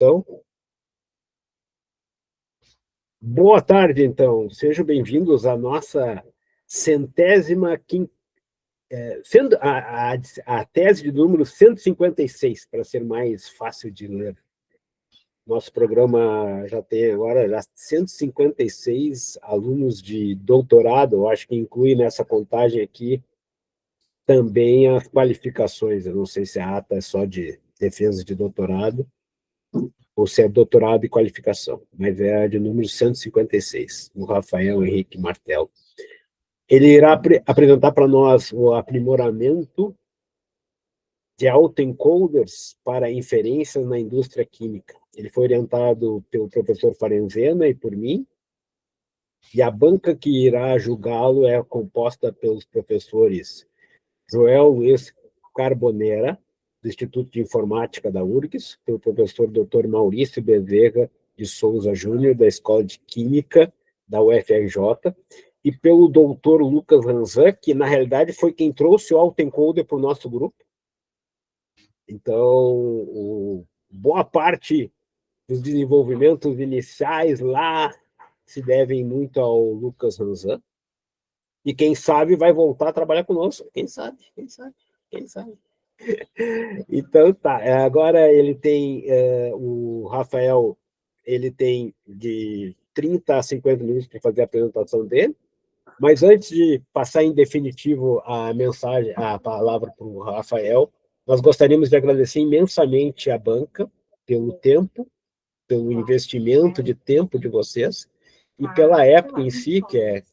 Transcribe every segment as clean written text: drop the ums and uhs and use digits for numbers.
Então, boa tarde, então. Sejam bem-vindos à nossa centésima, sendo a tese de número 156, para ser mais fácil de ler. Nosso programa já tem agora já 156 alunos de doutorado, eu acho que inclui nessa contagem aqui também as qualificações. Eu não sei se a ata é só de defesa de doutorado, ou se é doutorado e qualificação, mas é a de número 156, o Rafael Henrique Martel. Ele irá apresentar para nós o aprimoramento de autoencoders para inferências na indústria química. Ele foi orientado pelo professor Farenzena e por mim, e a banca que irá julgá-lo é composta pelos professores Joel Luiz Carbonera, do Instituto de Informática da URGS, pelo professor Dr. Maurício Bezerra de Souza Júnior, da Escola de Química da UFRJ, e pelo Dr. Lucas Ranzan, que na realidade foi quem trouxe o autoencoder para o nosso grupo. Então, boa parte dos desenvolvimentos iniciais lá se devem muito ao Lucas Ranzan, e quem sabe vai voltar a trabalhar conosco, quem sabe. Então, tá. Agora ele tem, o Rafael, ele tem de 30 a 50 minutos para fazer a apresentação dele, mas antes de passar em definitivo a palavra para o Rafael, nós gostaríamos de agradecer imensamente à banca pelo tempo, pelo investimento de tempo de vocês, e pela época em si, que é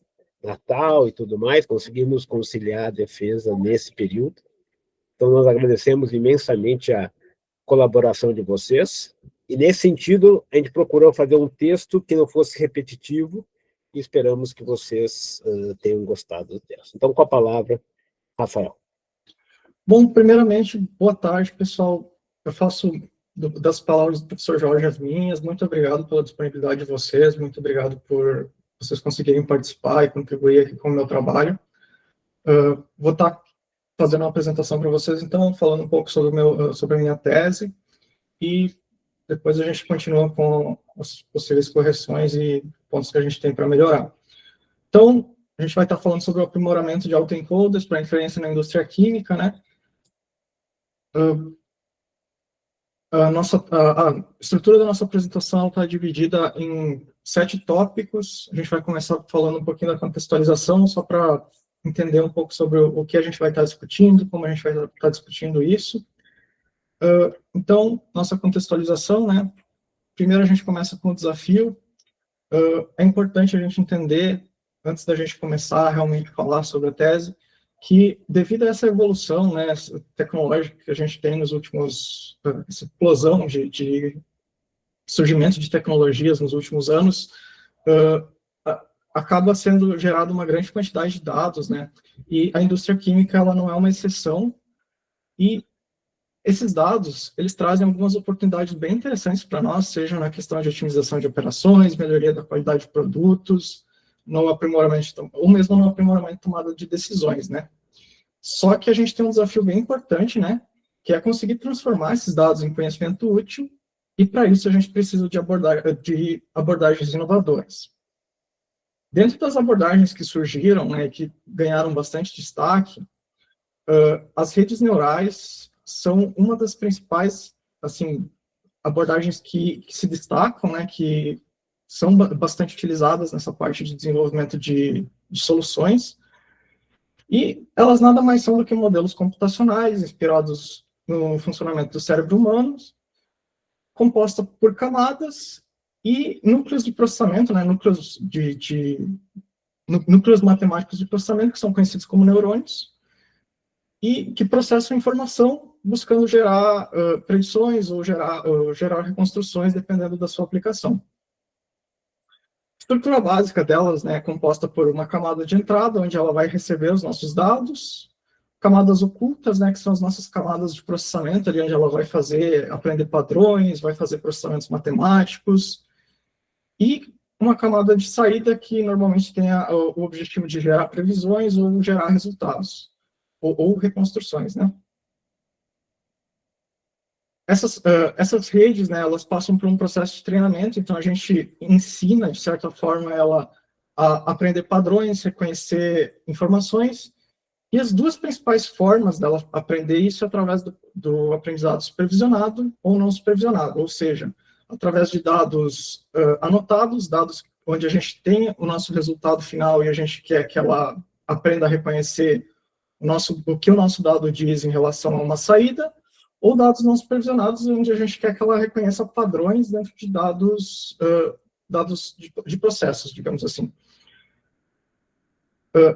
Natal e tudo mais, conseguimos conciliar a defesa nesse período. Então, nós agradecemos imensamente a colaboração de vocês. E, nesse sentido, a gente procurou fazer um texto que não fosse repetitivo e esperamos que vocês tenham gostado do texto. Então, com a palavra, Rafael. Bom, primeiramente, boa tarde, pessoal. Eu faço das palavras do professor Jorge as minhas. Muito obrigado pela disponibilidade de vocês, muito obrigado por vocês conseguirem participar e contribuir aqui com o meu trabalho. Vou estar fazendo uma apresentação para vocês, então, falando um pouco sobre a minha tese, e depois a gente continua com as possíveis correções e pontos que a gente tem para melhorar. Então, a gente vai estar falando sobre o aprimoramento de autoencoders para inferência na indústria química, né? A estrutura da nossa apresentação está dividida em 7 tópicos. A gente vai começar falando um pouquinho da contextualização, só para entender um pouco sobre o que a gente vai estar discutindo, como a gente vai estar discutindo isso. Então, nossa contextualização, né? Primeiro a gente começa com o desafio. É importante a gente entender, antes da gente começar a realmente falar sobre a tese, que devido a essa evolução, né, tecnológica que a gente tem nos últimos, essa explosão de surgimento de tecnologias nos últimos anos, acaba sendo gerada uma grande quantidade de dados, né, e a indústria química, ela não é uma exceção, e esses dados, eles trazem algumas oportunidades bem interessantes para nós, seja na questão de otimização de operações, melhoria da qualidade de produtos, no aprimoramento, ou mesmo no aprimoramento de tomada de decisões, né? Só que a gente tem um desafio bem importante, né? Que é conseguir transformar esses dados em conhecimento útil, e para isso a gente precisa de abordagens inovadoras. Dentro das abordagens que surgiram, né, que ganharam bastante destaque, as redes neurais são uma das principais, assim, abordagens que se destacam, né, que são bastante utilizadas nessa parte de desenvolvimento de soluções, e elas nada mais são do que modelos computacionais inspirados no funcionamento do cérebro humano, composta por camadas e núcleos de processamento, né, núcleos matemáticos de processamento, que são conhecidos como neurônios, e que processam informação buscando gerar predições ou gerar reconstruções, dependendo da sua aplicação. A estrutura básica delas, né, é composta por uma camada de entrada, onde ela vai receber os nossos dados, camadas ocultas, né, que são as nossas camadas de processamento, ali onde ela vai aprender padrões, vai fazer processamentos matemáticos, e uma camada de saída que normalmente tem o objetivo de gerar previsões ou gerar resultados, ou reconstruções, né? Essas redes, né, elas passam por um processo de treinamento, então a gente ensina, de certa forma, ela a aprender padrões, reconhecer informações, e as duas principais formas dela aprender isso é através do aprendizado supervisionado ou não supervisionado, ou seja, através de dados anotados, dados onde a gente tem o nosso resultado final e a gente quer que ela aprenda a reconhecer o que o nosso dado diz em relação a uma saída, ou dados não supervisionados, onde a gente quer que ela reconheça padrões dentro de dados de processos, digamos assim.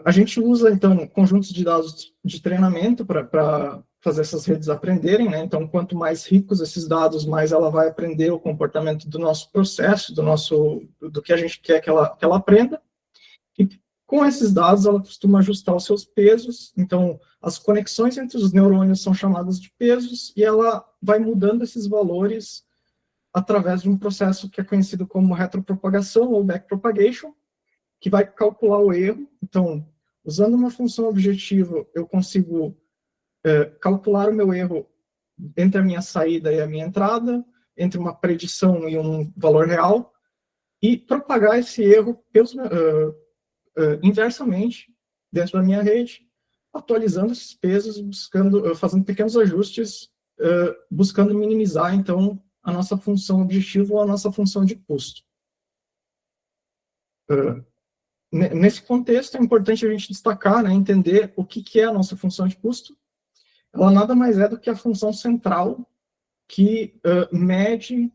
A gente usa, então, conjuntos de dados de treinamento para fazer essas redes aprenderem, né? Então, quanto mais ricos esses dados, mais ela vai aprender o comportamento do nosso processo, do que a gente quer que ela aprenda. E com esses dados, ela costuma ajustar os seus pesos. Então, as conexões entre os neurônios são chamadas de pesos, e ela vai mudando esses valores através de um processo que é conhecido como retropropagação ou backpropagation, que vai calcular o erro. Então, usando uma função objetiva, eu consigo calcular o meu erro entre a minha saída e a minha entrada, entre uma predição e um valor real, e propagar esse erro inversamente dentro da minha rede, atualizando esses pesos, fazendo pequenos ajustes, buscando minimizar, então, a nossa função objetivo ou a nossa função de custo. Nesse contexto, é importante a gente destacar, né, entender o que é a nossa função de custo. Ela nada mais é do que a função central que mede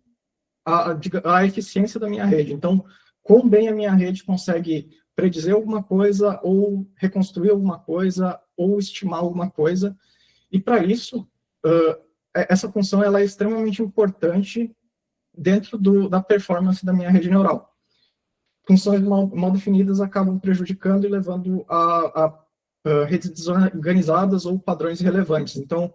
a eficiência da minha rede. Então, quão bem a minha rede consegue predizer alguma coisa, ou reconstruir alguma coisa, ou estimar alguma coisa. E, para isso, essa função ela é extremamente importante dentro da performance da minha rede neural. Funções mal definidas acabam prejudicando e levando a redes desorganizadas ou padrões irrelevantes. Então,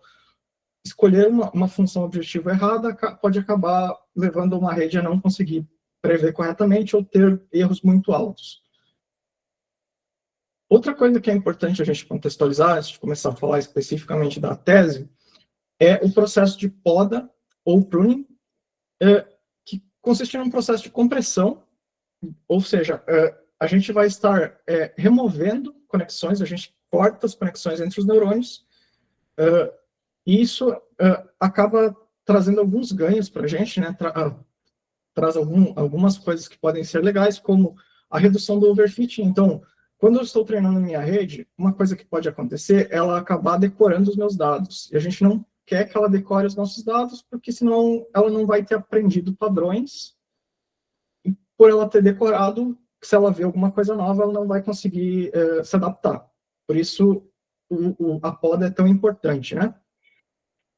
escolher uma função objetiva errada pode acabar levando uma rede a não conseguir prever corretamente ou ter erros muito altos. Outra coisa que é importante a gente contextualizar, antes de começar a falar especificamente da tese, é o processo de poda ou pruning, que consiste num processo de compressão. Ou seja, a gente vai estar removendo conexões, a gente corta as conexões entre os neurônios, e isso acaba trazendo alguns ganhos para a gente, né? Traz algumas coisas que podem ser legais, como a redução do overfitting. Então, quando eu estou treinando minha rede, uma coisa que pode acontecer é ela acabar decorando os meus dados. E a gente não quer que ela decore os nossos dados, porque senão ela não vai ter aprendido padrões. Por ela ter decorado, se ela vê alguma coisa nova, ela não vai conseguir se adaptar. Por isso, a poda é tão importante, né?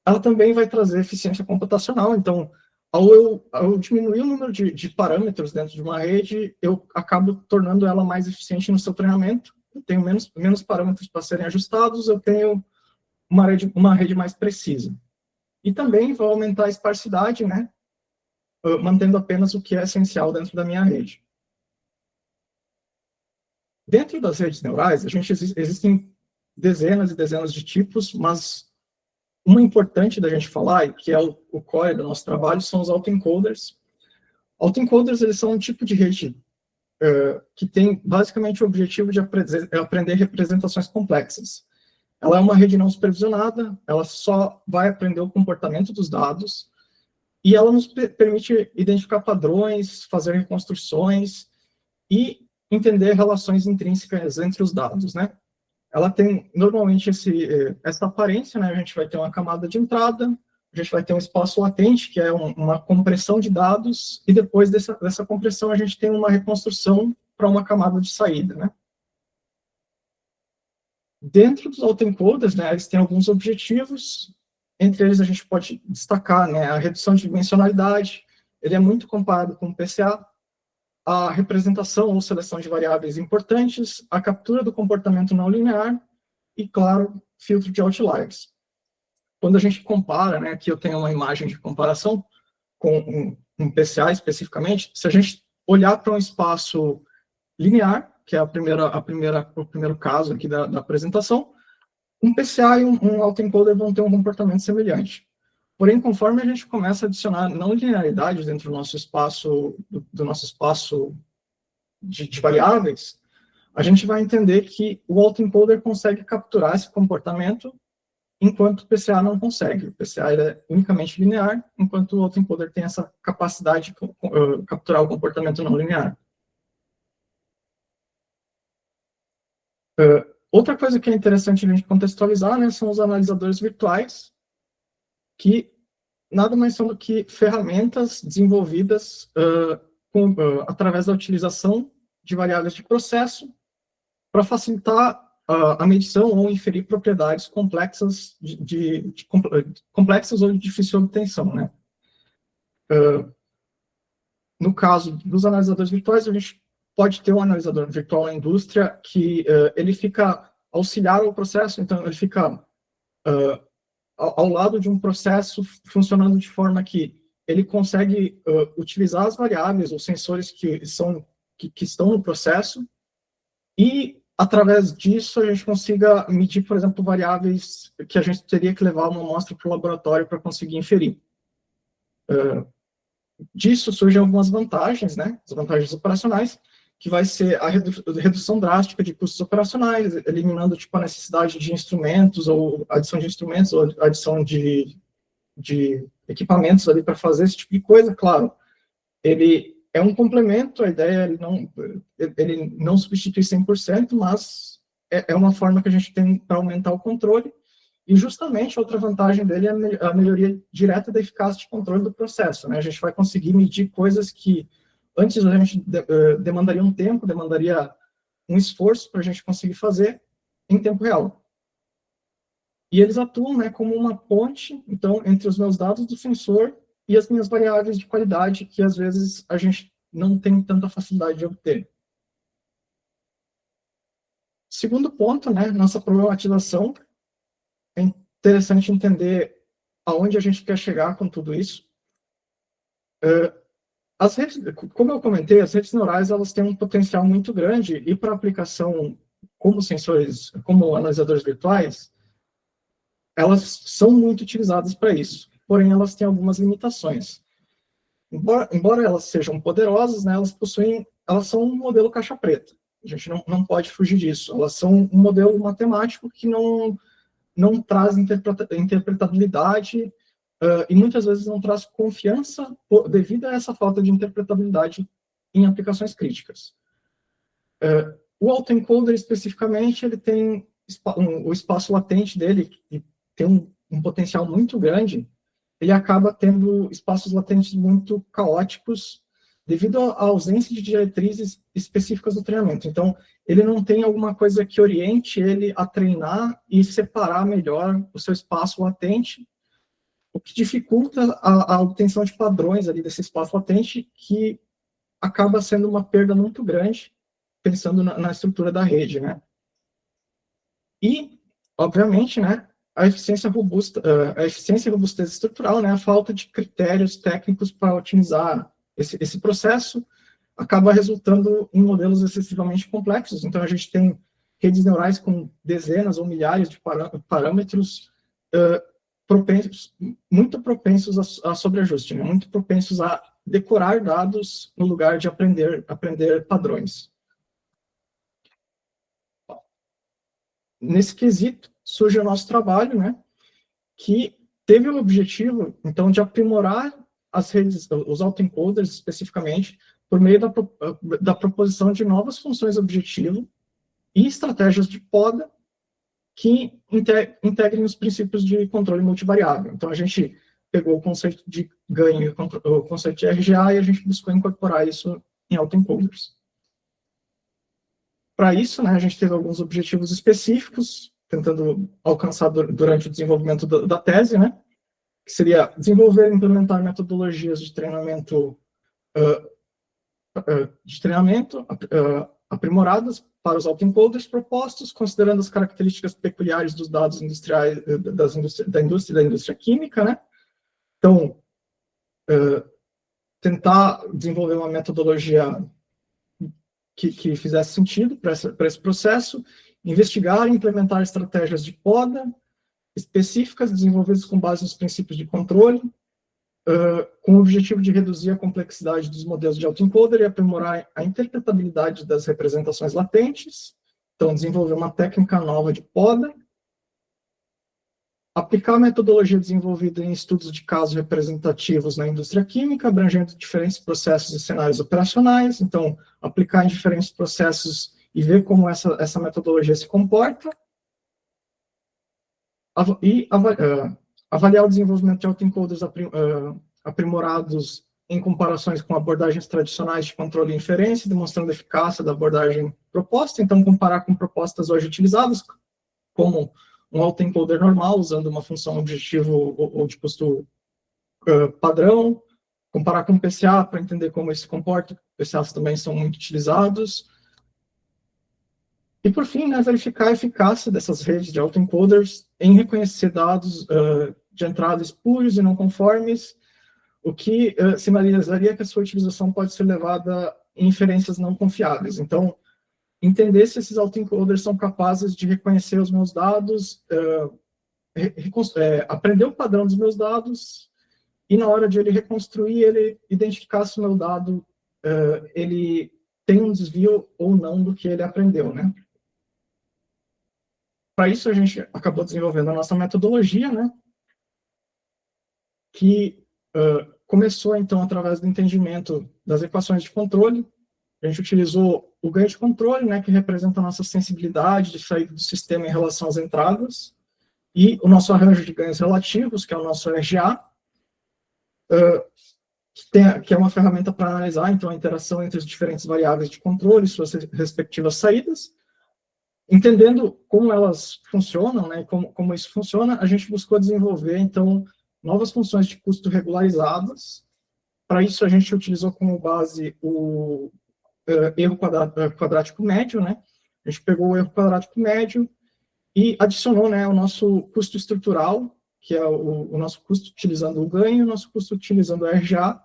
Ela também vai trazer eficiência computacional. Então, ao eu diminuir o número de parâmetros dentro de uma rede, eu acabo tornando ela mais eficiente no seu treinamento. Eu tenho menos parâmetros para serem ajustados, eu tenho uma rede mais precisa. E também vai aumentar a esparsidade, né? Mantendo apenas o que é essencial dentro da minha rede. Dentro das redes neurais, existem dezenas e dezenas de tipos, mas uma importante da gente falar, e que é o core do nosso trabalho, são os autoencoders. Autoencoders, eles são um tipo de rede que tem basicamente o objetivo de aprender representações complexas. Ela é uma rede não supervisionada, ela só vai aprender o comportamento dos dados, e ela nos permite identificar padrões, fazer reconstruções e entender relações intrínsecas entre os dados, né? Ela tem, normalmente, essa aparência, né? A gente vai ter uma camada de entrada, a gente vai ter um espaço latente, que é uma compressão de dados, e depois dessa compressão a gente tem uma reconstrução para uma camada de saída, né? Dentro dos autoencoders, né, eles têm alguns objetivos. Entre eles, a gente pode destacar, né, a redução de dimensionalidade. Ele é muito comparado com o PCA, a representação ou seleção de variáveis importantes, a captura do comportamento não linear e, claro, filtro de outliers. Quando a gente compara, né, aqui eu tenho uma imagem de comparação com um PCA especificamente, se a gente olhar para um espaço linear, que é o primeiro caso aqui da apresentação, um PCA e um autoencoder vão ter um comportamento semelhante. Porém, conforme a gente começa a adicionar não linearidades dentro do nosso espaço, do nosso espaço de variáveis, a gente vai entender que o autoencoder consegue capturar esse comportamento, enquanto o PCA não consegue. O PCA ele é unicamente linear, enquanto o autoencoder tem essa capacidade de capturar o comportamento não linear. Outra coisa que é interessante a gente contextualizar, né, são os analisadores virtuais, que nada mais são do que ferramentas desenvolvidas através da utilização de variáveis de processo para facilitar a medição ou inferir propriedades complexas, complexas ou de difícil obtenção, né? No caso dos analisadores virtuais, a gente pode ter um analisador virtual na indústria que ele fica auxiliar ao processo, então ele fica ao lado de um processo funcionando de forma que ele consegue utilizar as variáveis ou sensores que estão no processo e, através disso, a gente consiga medir, por exemplo, variáveis que a gente teria que levar uma amostra para o laboratório para conseguir inferir. Disso surgem algumas vantagens, né? As vantagens operacionais, que vai ser a redução drástica de custos operacionais, eliminando tipo, a necessidade de instrumentos, ou adição de instrumentos, ou adição de equipamentos ali para fazer esse tipo de coisa. Claro, ele é um complemento, a ideia ele não substitui 100%, mas é uma forma que a gente tem para aumentar o controle, e justamente outra vantagem dele é a melhoria direta da eficácia de controle do processo, né? A gente vai conseguir medir coisas que antes a gente demandaria um tempo, demandaria um esforço para a gente conseguir fazer em tempo real. E eles atuam, né, como uma ponte, então, entre os meus dados do sensor e as minhas variáveis de qualidade, que às vezes a gente não tem tanta facilidade de obter. Segundo ponto, né, nossa problematização. É interessante entender aonde a gente quer chegar com tudo isso. As redes, como eu comentei, as redes neurais elas têm um potencial muito grande e para aplicação como sensores, como analisadores virtuais, elas são muito utilizadas para isso. Porém, elas têm algumas limitações. Embora elas sejam poderosas, né, elas são um modelo caixa preta. A gente não pode fugir disso. Elas são um modelo matemático que não traz interpretabilidade e muitas vezes não traz confiança devido a essa falta de interpretabilidade em aplicações críticas. O autoencoder, especificamente, ele tem o espaço latente dele, que tem um potencial muito grande, ele acaba tendo espaços latentes muito caóticos devido à ausência de diretrizes específicas do treinamento. Então, ele não tem alguma coisa que oriente ele a treinar e separar melhor o seu espaço latente, o que dificulta a obtenção de padrões ali desse espaço latente, que acaba sendo uma perda muito grande, pensando na estrutura da rede, né? E, obviamente, né, a eficiência e robustez estrutural, né, a falta de critérios técnicos para otimizar esse processo, acaba resultando em modelos excessivamente complexos. Então, a gente tem redes neurais com dezenas ou milhares de parâmetros muito propensos a sobreajuste, né? Muito propensos a decorar dados no lugar de aprender padrões. Nesse quesito, surge o nosso trabalho, né, que teve o objetivo, então, de aprimorar as redes, os autoencoders especificamente, por meio da proposição de novas funções objetivo e estratégias de poda que integrem os princípios de controle multivariável. Então, a gente pegou o conceito de ganho e o conceito de RGA e a gente buscou incorporar isso em autoencoders. Para isso, né, a gente teve alguns objetivos específicos, tentando alcançar durante o desenvolvimento da tese, né, que seria desenvolver e implementar metodologias de treinamento aprimoradas para os autoencoders propostos, considerando as características peculiares dos dados industriais, da indústria química, né? Então, tentar desenvolver uma metodologia que fizesse sentido para esse processo, investigar e implementar estratégias de poda, específicas desenvolvidas com base nos princípios de controle, com o objetivo de reduzir a complexidade dos modelos de autoencoder e aprimorar a interpretabilidade das representações latentes. Então, desenvolver uma técnica nova de poda, aplicar a metodologia desenvolvida em estudos de casos representativos na indústria química, abrangendo diferentes processos e cenários operacionais. Então, aplicar em diferentes processos e ver como essa metodologia se comporta. E avaliar o desenvolvimento de autoencoders aprimorados em comparações com abordagens tradicionais de controle e inferência, demonstrando a eficácia da abordagem proposta. Então, comparar com propostas hoje utilizadas, como um autoencoder normal, usando uma função objetivo ou de custo padrão, comparar com o PCA para entender como isso se comporta. PCAs também são muito utilizados. E, por fim, né, verificar a eficácia dessas redes de autoencoders em reconhecer dados de entrada espúrios e não conformes, o que sinalizaria que a sua utilização pode ser levada em inferências não confiáveis. Então, entender se esses autoencoders são capazes de reconhecer os meus dados, aprender o padrão dos meus dados, e na hora de ele reconstruir, ele identificar se o meu dado ele tem um desvio ou não do que ele aprendeu, né? Para isso, a gente acabou desenvolvendo a nossa metodologia, né? Que começou, então, através do entendimento das equações de controle. A gente utilizou o ganho de controle, né, que representa a nossa sensibilidade de saída do sistema em relação às entradas, e o nosso arranjo de ganhos relativos, que é o nosso RGA, que é uma ferramenta para analisar, então, a interação entre as diferentes variáveis de controle e suas respectivas saídas. Entendendo como elas funcionam, né, como isso funciona, a gente buscou desenvolver, então, novas funções de custo regularizadas. Para isso, a gente utilizou como base o erro quadrático médio, né? A gente pegou o erro quadrático médio e adicionou, né, o nosso custo estrutural, que é o nosso custo utilizando o ganho, e o nosso custo utilizando o RGA,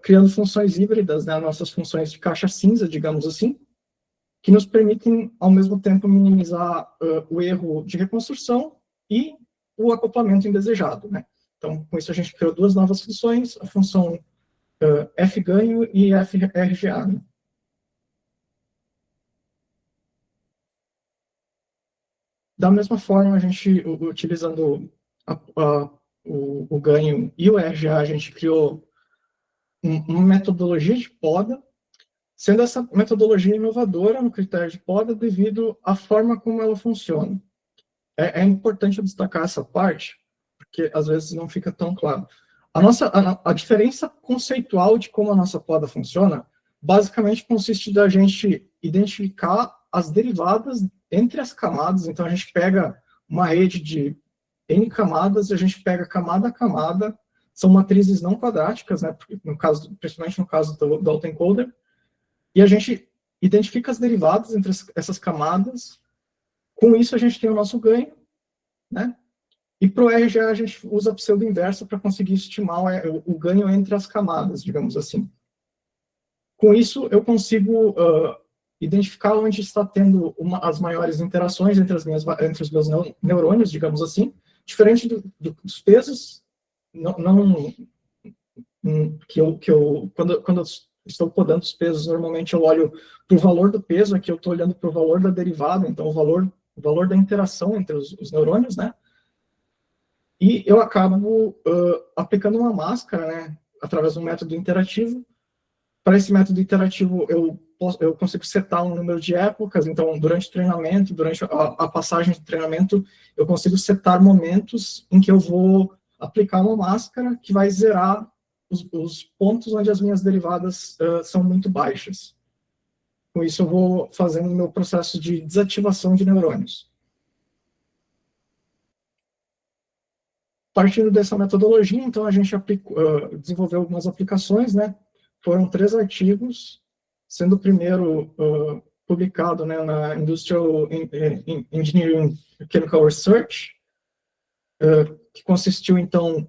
criando funções híbridas, né, nossas funções de caixa cinza, digamos assim, que nos permitem, ao mesmo tempo, minimizar o erro de reconstrução e o acoplamento indesejado, né? Então, com isso, a gente criou duas novas funções, a função F-ganho e F-RGA. Né? Da mesma forma, a gente, utilizando o ganho e o RGA, a gente criou uma metodologia de poda, sendo essa metodologia inovadora no critério de poda devido à forma como ela funciona. É importante eu destacar essa parte, porque às vezes não fica tão claro. A diferença conceitual de como a nossa poda funciona, basicamente consiste da gente identificar as derivadas entre as camadas. Então, a gente pega uma rede de N camadas e a gente pega camada a camada, são matrizes não quadráticas, né, principalmente no caso do autoencoder, e a gente identifica as derivadas entre essas camadas. Com isso, a gente tem o nosso ganho, né? E para o RGA, a gente usa a pseudo-inversa para conseguir estimar o ganho entre as camadas, digamos assim. Com isso, eu consigo identificar onde está tendo as maiores interações entre os meus neurônios, digamos assim, diferente dos pesos, quando eu estou podando os pesos, normalmente eu olho para o valor do peso, aqui eu estou olhando para o valor da derivada, então o valor da interação entre os neurônios, né? E eu acabo aplicando uma máscara, né, através de um método interativo. Para esse método interativo, eu consigo setar um número de épocas, então, durante o treinamento, durante a passagem de treinamento, eu consigo setar momentos em que eu vou aplicar uma máscara que vai zerar os pontos onde as minhas derivadas são muito baixas. Com isso, eu vou fazendo o meu processo de desativação de neurônios. Partindo dessa metodologia, então, a gente desenvolveu algumas aplicações, né? Foram 3 artigos, sendo o primeiro publicado, né, na Industrial Engineering Chemical Research, que consistiu, então,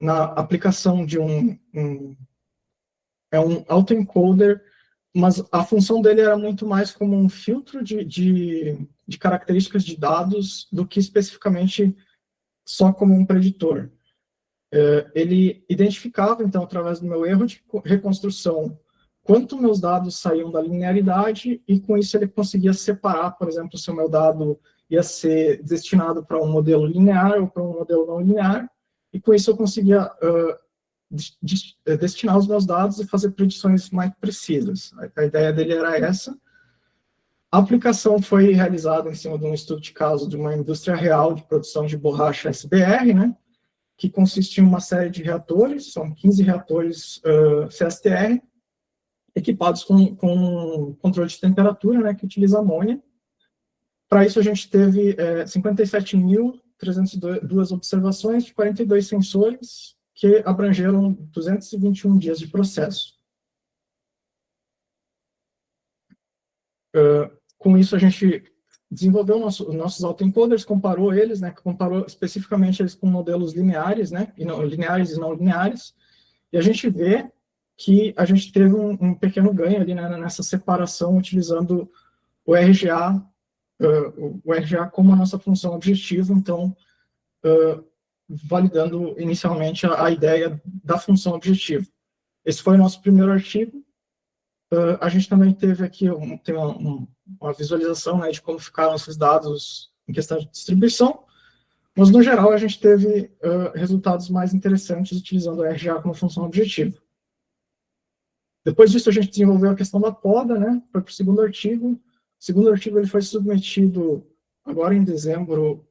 na aplicação de um autoencoder, mas a função dele era muito mais como um filtro de de características de dados do que especificamente só como um preditor. Ele identificava, então, através do meu erro de reconstrução, quanto meus dados saíam da linearidade, e com isso ele conseguia separar, por exemplo, se o meu dado ia ser destinado para um modelo linear ou para um modelo não linear, e com isso eu conseguia destinar os meus dados e fazer predições mais precisas. A ideia dele era essa. A aplicação foi realizada em cima de um estudo de caso de uma indústria real de produção de borracha SBR, né, que consiste em uma série de reatores, são 15 reatores CSTR, equipados com controle de temperatura, né, que utiliza amônia. Para isso, a gente teve 57.302 observações de 42 sensores, que abrangeram 221 dias de processo. Com isso, a gente desenvolveu nossos autoencoders, comparou eles, né, comparou especificamente eles com modelos lineares, né, lineares e não lineares, e a gente vê que a gente teve um pequeno ganho ali, né, nessa separação, utilizando o RGA, o RGA como a nossa função objetivo, então, validando inicialmente a ideia da função objetivo. Esse foi o nosso primeiro artigo. A gente também teve aqui uma visualização, né, de como ficaram esses dados em questão de distribuição, mas, no geral, a gente teve resultados mais interessantes utilizando o RGA como função objetivo. Depois disso, a gente desenvolveu a questão da poda, né, foi para o segundo artigo. O segundo artigo ele foi submetido agora em dezembro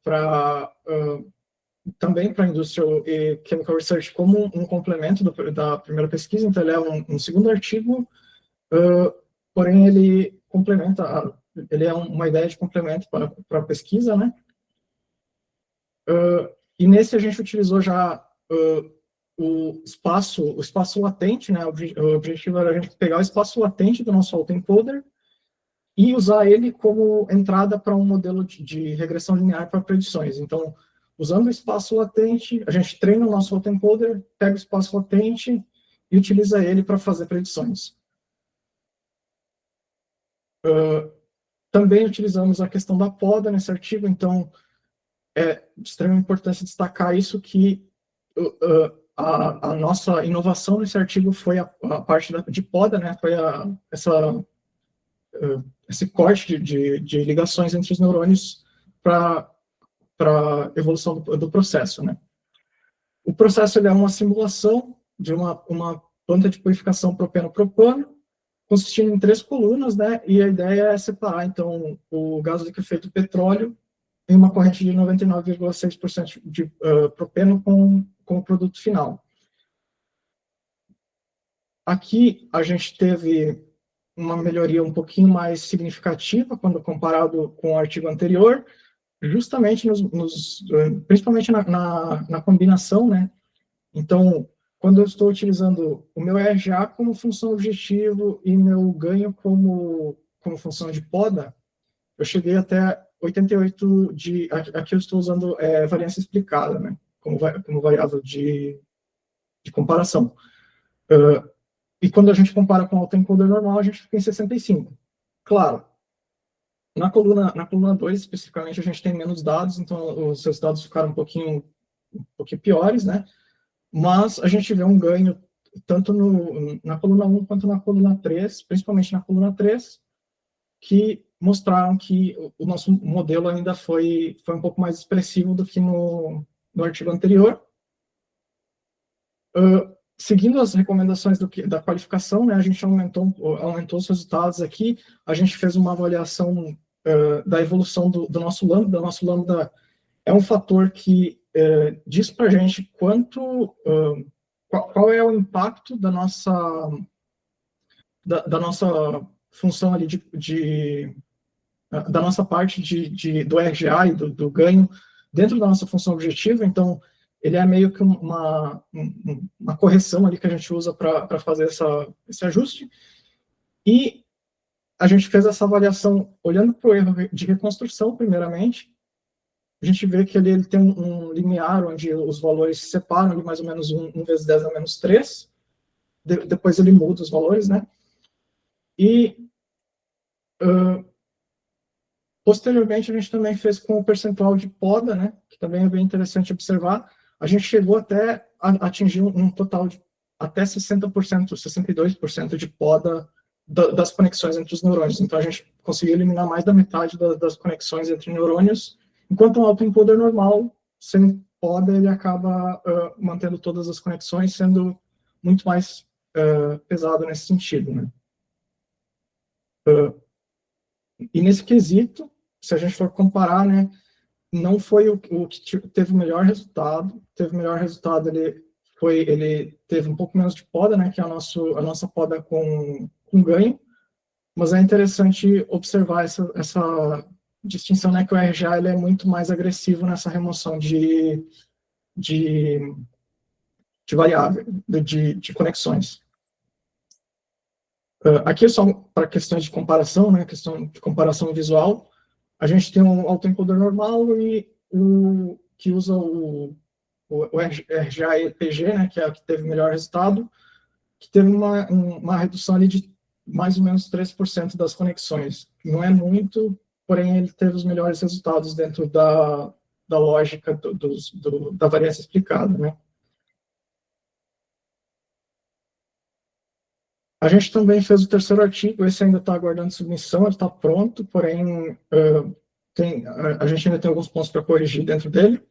também para a Industrial e Chemical Research como um complemento da primeira pesquisa, então ele é um segundo artigo, porém ele complementa, ele é uma ideia de complemento para a pesquisa, né? E nesse a gente utilizou já o espaço latente, né? O objetivo era a gente pegar o espaço latente do nosso autoencoder e usar ele como entrada para um modelo de regressão linear para predições. Então, usando o espaço latente, a gente treina o nosso autoencoder, pega o espaço latente e utiliza ele para fazer predições. Também utilizamos a questão da poda nesse artigo, então é de extrema importância destacar isso, que a nossa inovação nesse artigo foi a parte de poda, né, foi esse corte de ligações entre os neurônios para a evolução do processo, né. O processo ele é uma simulação de uma planta de purificação propeno-propano, consistindo em 3 colunas, né, e a ideia é separar, então, o gás liquefeito petróleo em uma corrente de 99,6% de propeno com o produto final. Aqui a gente teve uma melhoria um pouquinho mais significativa quando comparado com o artigo anterior, justamente principalmente na combinação, né? Então, quando eu estou utilizando o meu RGA como função objetivo e meu ganho como função de poda, eu cheguei até 88 aqui eu estou usando variância explicada, né, como variável de comparação. E quando a gente compara com o autoencoder normal, a gente fica em 65. Claro, na coluna 2, especificamente, a gente tem menos dados, então os seus dados ficaram um pouquinho piores, né, mas a gente vê um ganho tanto na coluna 1 quanto na coluna 3, principalmente na coluna 3, que mostraram que o nosso modelo ainda foi um pouco mais expressivo do que no artigo anterior. Seguindo as recomendações da qualificação, né, a gente aumentou os resultados aqui, a gente fez uma avaliação da evolução do nosso lambda. Nosso lambda é um fator que diz para a gente qual é o impacto da nossa função ali da nossa parte do RGA e do ganho dentro da nossa função objetiva. Então, ele é meio que uma correção ali que a gente usa para fazer esse ajuste. E a gente fez essa avaliação olhando para o erro de reconstrução, primeiramente. A gente vê que ele tem um limiar onde os valores se separam, ali mais ou menos 1 vezes 10 a menos 3. Depois ele muda os valores, né? E Posteriormente, a gente também fez com o percentual de poda, né, que também é bem interessante observar. A gente chegou até a atingir um total de até 60%, 62% de poda das conexões entre os neurônios. Então, a gente conseguiu eliminar mais da metade das conexões entre neurônios, enquanto um autoencoder normal, sem poda, ele acaba mantendo todas as conexões, sendo muito mais pesado nesse sentido, né? E nesse quesito, se a gente for comparar, né, não foi o que teve o melhor resultado. Teve o melhor resultado, ele teve um pouco menos de poda, né, que é a nossa poda com ganho, mas é interessante observar essa distinção, né, que o RGA ele é muito mais agressivo nessa remoção de variável, de conexões. Aqui é só para questões de comparação, né, questão de comparação visual. A gente tem um autoencoder normal e o que usa o RGA-EPG, né, que é o que teve o melhor resultado, que teve uma redução ali de mais ou menos 3% das conexões. Não é muito, porém ele teve os melhores resultados dentro da lógica da variância explicada, né. A gente também fez o terceiro artigo, esse ainda está aguardando submissão, ele está pronto, porém a gente ainda tem alguns pontos para corrigir dentro dele.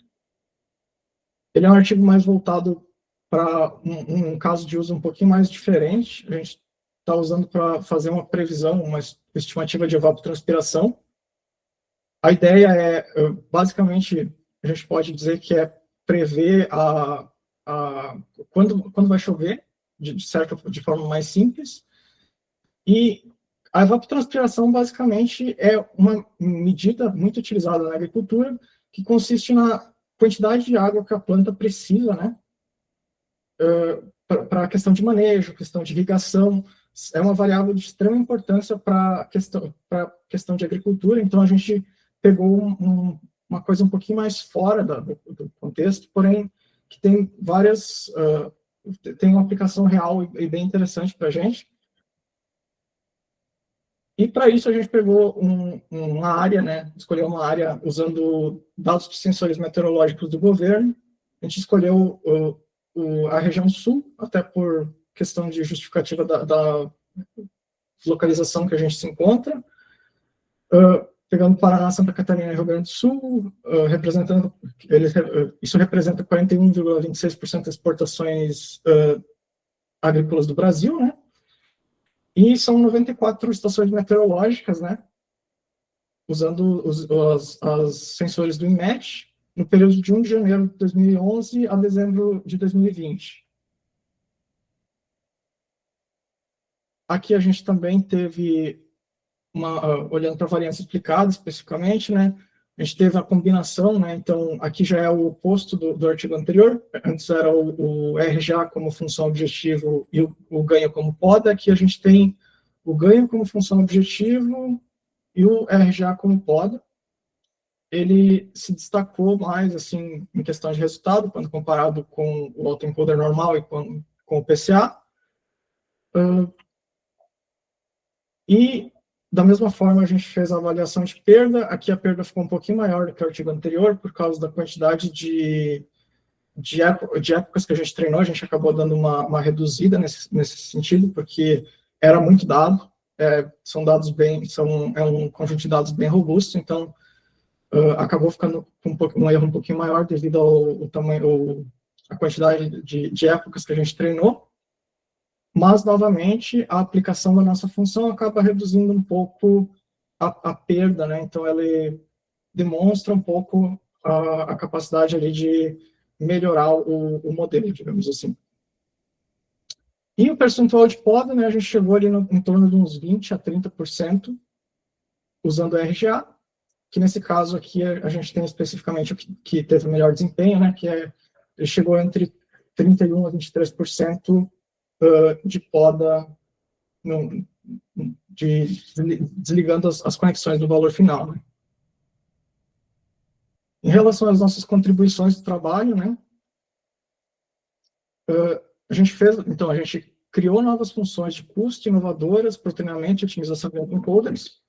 Ele é um artigo mais voltado para um caso de uso um pouquinho mais diferente. A gente está usando para fazer uma previsão, uma estimativa de evapotranspiração. A ideia é, basicamente, a gente pode dizer que é prever quando vai chover, de forma mais simples. E a evapotranspiração, basicamente, é uma medida muito utilizada na agricultura, que consiste na quantidade de água que a planta precisa, né, para a questão de manejo, questão de irrigação. É uma variável de extrema importância para a questão de agricultura. Então, a gente pegou uma coisa um pouquinho mais fora do contexto, porém, que tem tem uma aplicação real e bem interessante para a gente. E para isso a gente pegou uma área, né, escolheu uma área usando dados de sensores meteorológicos do governo. A gente escolheu a região sul, até por questão de justificativa da localização que a gente se encontra, pegando Paraná, Santa Catarina e Rio Grande do Sul, isso representa 41,26% das exportações agrícolas do Brasil, né? E são 94 estações meteorológicas, né? Usando os sensores do INMET, no período de 1 de janeiro de 2011 a dezembro de 2020. Aqui a gente também teve, olhando para a variância explicada especificamente, né, a gente teve a combinação, né, então aqui já é o oposto do artigo anterior, antes era o RGA como função objetivo e o ganho como poda, aqui a gente tem o ganho como função objetivo e o RGA como poda. Ele se destacou mais, assim, em questão de resultado, quando comparado com o autoencoder normal e com o PCA. E, da mesma forma, a gente fez a avaliação de perda. Aqui a perda ficou um pouquinho maior do que o artigo anterior, por causa da quantidade de épocas que a gente treinou. A gente acabou dando uma reduzida nesse sentido, porque era muito dado. São dados é um conjunto de dados bem robusto, então acabou ficando com um erro um pouquinho maior devido ao tamanho, a quantidade de épocas que a gente treinou. Mas, novamente, a aplicação da nossa função acaba reduzindo um pouco a perda, né? Então, ela demonstra um pouco a capacidade ali de melhorar o modelo, digamos assim. E o percentual de poda, né? A gente chegou ali em torno de uns 20% a 30% usando o RGA, que nesse caso aqui a gente tem especificamente o que teve o melhor desempenho, né? Ele chegou entre 31% a 23% de poda, desligando as conexões do valor final, né? Em relação às nossas contribuições do trabalho, né, a gente criou novas funções de custo inovadoras para o treinamento e otimização de autoencoders.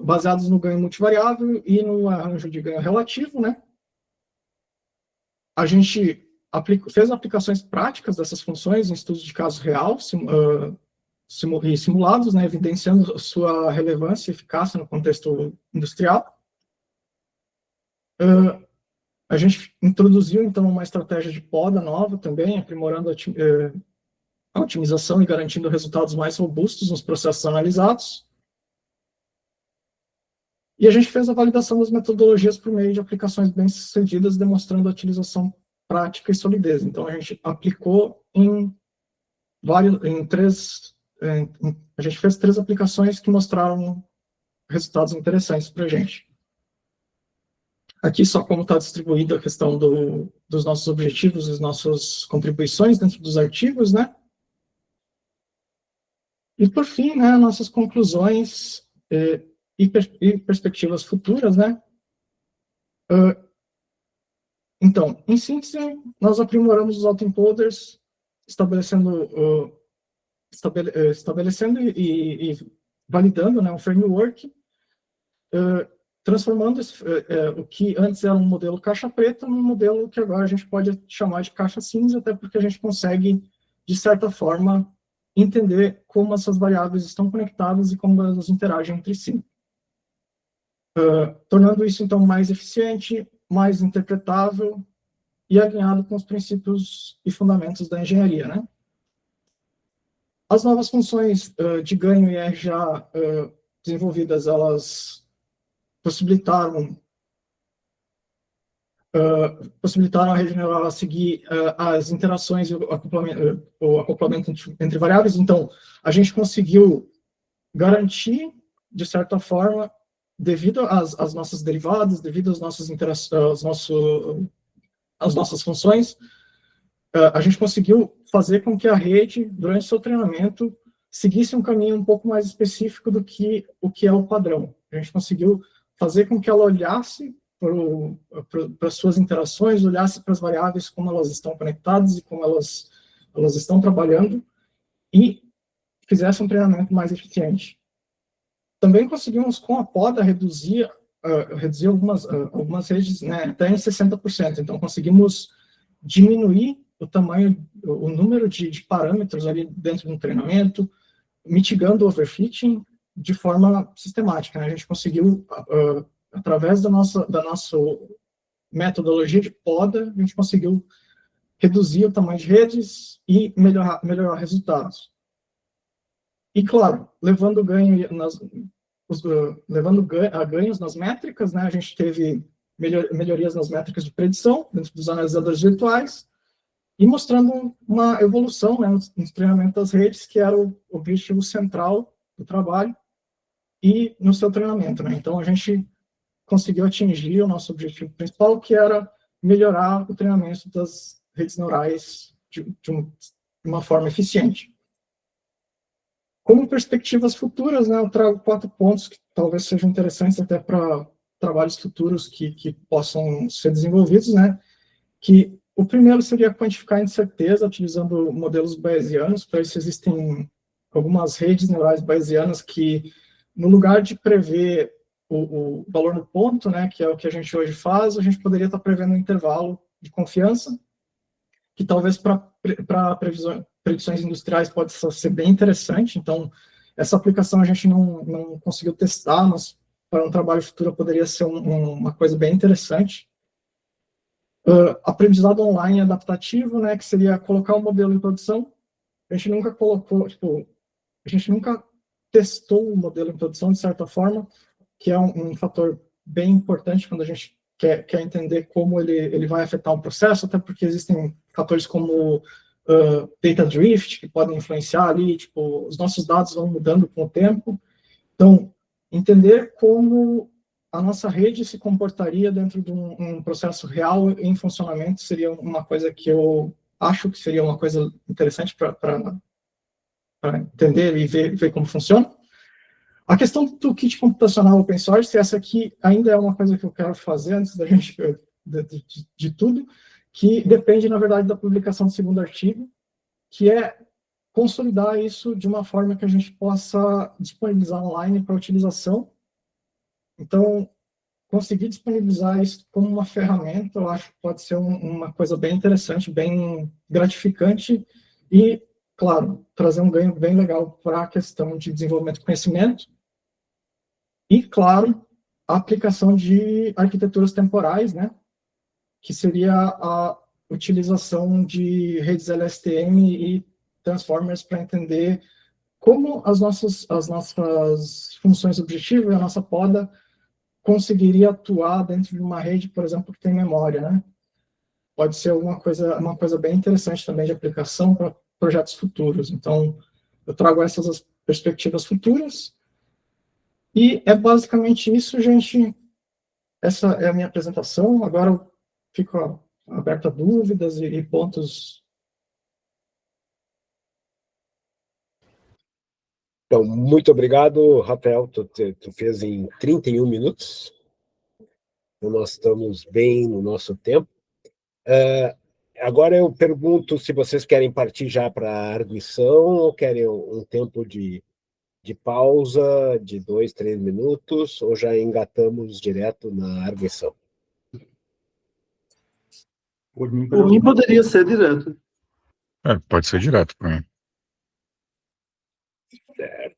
baseados no ganho multivariável e no arranjo de ganho relativo, né? A gente fez aplicações práticas dessas funções em estudos de caso real, e simulados, né, evidenciando sua relevância e eficácia no contexto industrial. A gente introduziu, então, uma estratégia de poda nova também, aprimorando a otimização e garantindo resultados mais robustos nos processos analisados. E a gente fez a validação das metodologias por meio de aplicações bem-sucedidas, demonstrando a utilização prática e solidez. Então, a gente aplicou a gente fez 3 aplicações que mostraram resultados interessantes para a gente. Aqui só como está distribuída a questão dos nossos objetivos, das nossas contribuições dentro dos artigos, né? E, por fim, né, nossas conclusões e perspectivas futuras, né? Então, em síntese, nós aprimoramos os autoencoders, estabelecendo e validando, né, um framework, transformando o que antes era um modelo caixa preta num modelo que agora a gente pode chamar de caixa cinza, até porque a gente consegue, de certa forma, entender como essas variáveis estão conectadas e como elas interagem entre si. Tornando isso, então, mais eficiente, mais interpretável e alinhado com os princípios e fundamentos da engenharia, né? As novas funções de ganho e RJA desenvolvidas, elas possibilitaram a rede neural a seguir as interações e o acoplamento entre variáveis. Então, a gente conseguiu garantir, de certa forma, devido às nossas derivadas, devido às nossas às nossas funções, a gente conseguiu fazer com que a rede, durante seu treinamento, seguisse um caminho um pouco mais específico do que o que é o padrão. A gente conseguiu fazer com que ela olhasse para as suas interações, olhasse para as variáveis, como elas estão conectadas e como elas estão trabalhando, e fizesse um treinamento mais eficiente. Também conseguimos, com a poda, reduzir algumas redes, né, até em 60%. Então, conseguimos diminuir o tamanho, o número de parâmetros ali dentro do treinamento, mitigando o overfitting de forma sistemática, né? A gente conseguiu, através da nossa metodologia de poda, a gente conseguiu reduzir o tamanho de redes e melhorar resultados. E, claro, levando a ganhos nas métricas, né? A gente teve melhorias nas métricas de predição dentro dos analisadores virtuais e mostrando uma evolução, né, no treinamento das redes, que era o objetivo central do trabalho e no seu treinamento, né? Então, a gente conseguiu atingir o nosso objetivo principal, que era melhorar o treinamento das redes neurais de uma forma eficiente. Como perspectivas futuras, né, eu trago 4 pontos que talvez sejam interessantes até para trabalhos futuros que possam ser desenvolvidos, né? Que o primeiro seria quantificar a incerteza utilizando modelos bayesianos. Para isso existem algumas redes neurais bayesianas que, no lugar de prever o valor no ponto, né, que é o que a gente hoje faz, a gente poderia estar prevendo um intervalo de confiança, que talvez para predições industriais pode ser bem interessante. Então, essa aplicação a gente não conseguiu testar, mas para um trabalho futuro poderia ser uma coisa bem interessante. Aprendizado online adaptativo, né, que seria colocar um modelo em produção. A gente nunca a gente nunca testou o modelo em produção, de certa forma, que é um fator bem importante quando a gente quer entender como ele vai afetar um processo, até porque existem fatores como data drift, que podem influenciar ali, tipo, os nossos dados vão mudando com o tempo. Então, entender como a nossa rede se comportaria dentro de um processo real em funcionamento seria uma coisa que eu acho que seria uma coisa interessante para entender e ver como funciona. A questão do kit computacional open source, essa aqui ainda é uma coisa que eu quero fazer antes da gente de tudo, que depende, na verdade, da publicação do segundo artigo, que é consolidar isso de uma forma que a gente possa disponibilizar online para utilização Então, conseguir disponibilizar isso como uma ferramenta, eu acho que pode ser uma coisa bem interessante, bem gratificante e, claro, trazer um ganho bem legal para a questão de desenvolvimento de conhecimento e, claro, a aplicação de arquiteturas temporais, né, que seria a utilização de redes LSTM e transformers para entender como as nossas funções objetivas, a nossa poda, conseguiria atuar dentro de uma rede, por exemplo, que tem memória, né? Pode ser uma coisa bem interessante também de aplicação para projetos futuros. Então, eu trago essas perspectivas futuras e é basicamente isso, gente. Essa é a minha apresentação. Agora eu fico aberto a dúvidas e pontos. Então, muito obrigado, Rafael. Tu fez em 31 minutos. Então, nós estamos bem no nosso tempo. Agora eu pergunto se vocês querem partir já para a arguição ou querem um tempo de pausa de 2, 3 minutos, ou já engatamos direto na arguição? Por mim poderia ser direto. Pode ser direto para mim. Certo.